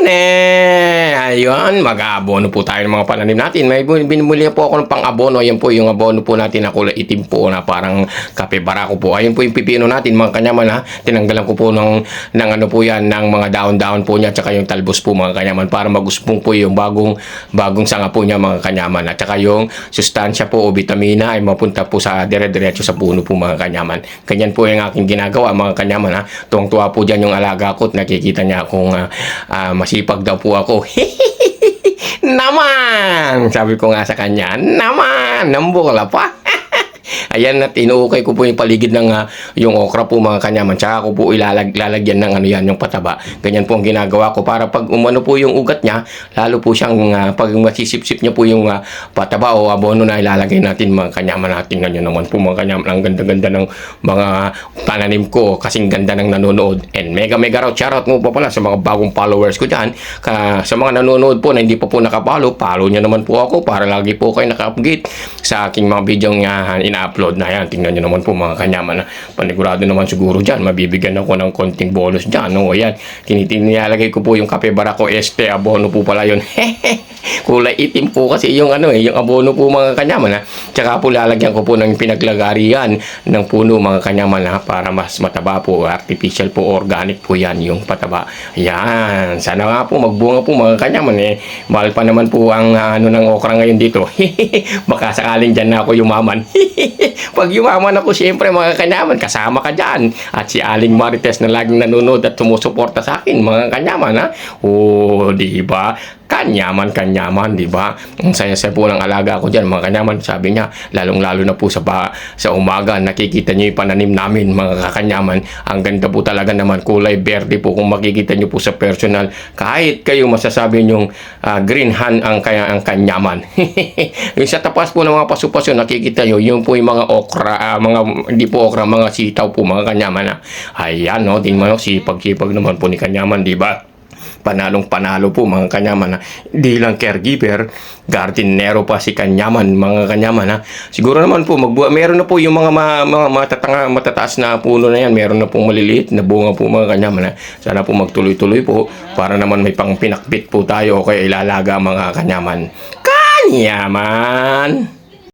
Ayun, mag-aabono po tayo ng mga pananim natin. May binumuli po ako ng pang-abono. Ayan po yung abono po natin na kulay itim po na parang kape barako po. Ayun po yung pipino natin, mga kanyaman ha. Tinanggalan ko po ng ano po yan, ng mga daon-daon po niya, tsaka yung talbos po mga kanyaman para maguspong po yung bagong sanga po niya mga kanyaman. At tsaka yung sustansya po o vitamina ay mapunta po sa dire-diretso sa puno po mga kanyaman. Ganyan po yung aking ginagawa mga kanyaman ha. Tuwang-tuwa po dyan yung alaga ko at nakikita niya kung masipag daw po ako. Naman! Sabi ko nga sa kanya, naman! Nambukala pa. Ayan, at inuukay ko po yung paligid ng yung okra po mga kanyaman. Tsaka ko po ilalagyan ng ano yan, yung pataba. Ganyan po ang ginagawa ko para pag umano po yung ugat niya, lalo po siyang pag masisip-sip niya po yung pataba o abono na ilalagay natin mga kanyaman natin. Ganyan naman po mga kanyaman. Ang ganda-ganda ng mga pananim ko, kasing ganda ng nanonood. And mega raw shoutout mo pa pala sa mga bagong followers ko dyan. Sa mga nanonood po na hindi pa po nakapollow, follow nyo naman po ako para lagi po kayo naka-update sa aking mga video ina-upload na yan. Tingnan nyo naman po mga kanyaman. Panigurado naman siguro dyan. Mabibigyan ako ng konting bonus dyan. No? Ayan. Nilalagay ko po yung kape barako abono po pala yun. Kulay itim po kasi yung yung abono po mga kanyaman. Tsaka po lalagyan ko po ng pinaglagarian ng puno mga kanyaman para mas mataba po. Artificial po, organic po yan yung pataba. Ayan. Sana nga po magbunga po mga kanyaman. Mahal pa naman po ang ng okra ngayon dito. Baka sakaling dyan na ako yumaman. Pag yumaman ako, siyempre mga kanyaman, kasama ka dyan. At si Aling Marites na laging nanonood at sumusuporta sa akin, mga kanyaman, ha? Oo, di ba? Kanyaman, di ba? Ang saya-saya po ng alaga ko dyan, mga kanyaman. Sabi niya, lalong-lalo na po sa umaga, nakikita niyo yung pananim namin, mga kanyaman. Ang ganda po talaga naman, kulay berde po kung makikita niyo po sa personal. Kahit kayo masasabi niyong green hand ang kanyaman. Yung sa tapas po ng mga paso-paso, nakikita niyo, yung po yung mga okra, hindi po okra, mga sitaw po, mga kanyaman. Ayan, no? Tingnan mo, sipag-sipag naman po ni kanyaman, di ba? Panalong-panalo po mga kanyaman. Di lang caregiver, gardenero pa si kanyaman mga kanyaman. Siguro naman po meron na po yung mga matataas na puno na yan, meron na po maliliit na bunga po mga kanyaman. Sana po magtuloy-tuloy po para naman may pang pinakbit po tayo o kaya ilalaga mga kanyaman. Kanyaman!